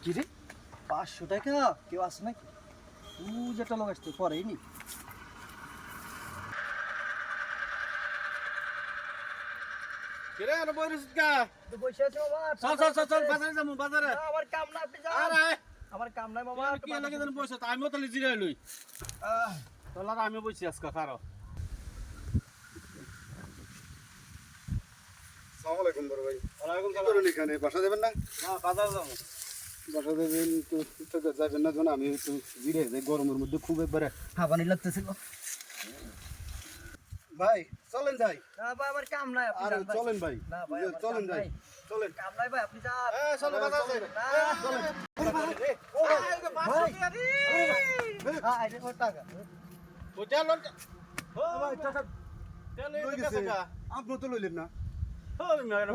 কি রে 500 টাকা কেউ আসে নাকি যেটা লোক আসতে পরেই নি কিরে আর বইরিস কা তো বসে আছে মামা চল বাজারে যামু বাজারে আমার কাম না আপনি যান আরে আমার কাম নাই মামা কি লাগে দেন বইছ আমিও তাহলে জিরাই লই তোলা আমি বইছি আজকে খারো আসসালামু আলাইকুম বড় ভাই। ওয়ালাইকুম কি করেন এখানে? বাসা যাবেন না? না বাজার যামু বাসা যাবেন তো যাবেন না যেন আমি একটু জিরে যাই, গরমের মধ্যে খুব একবারে হাবানি লাগতেছিল ভাই চলেন যাই। না ভাই আমার কাম নাই আপনি আরে যান ভাই চলেন ভাই, না ভাই আমার চলেন কাম যাই, নাই। চলেন। কাম নাই ভাই আপনি যান চলো বাজার যাই না চলেন। ভাই আরে ও টাকা ওটা লন ভাই টাকা তেলে লই গেছে গেছে, কা আপনি তো লইলেন না। ওই মেয়ের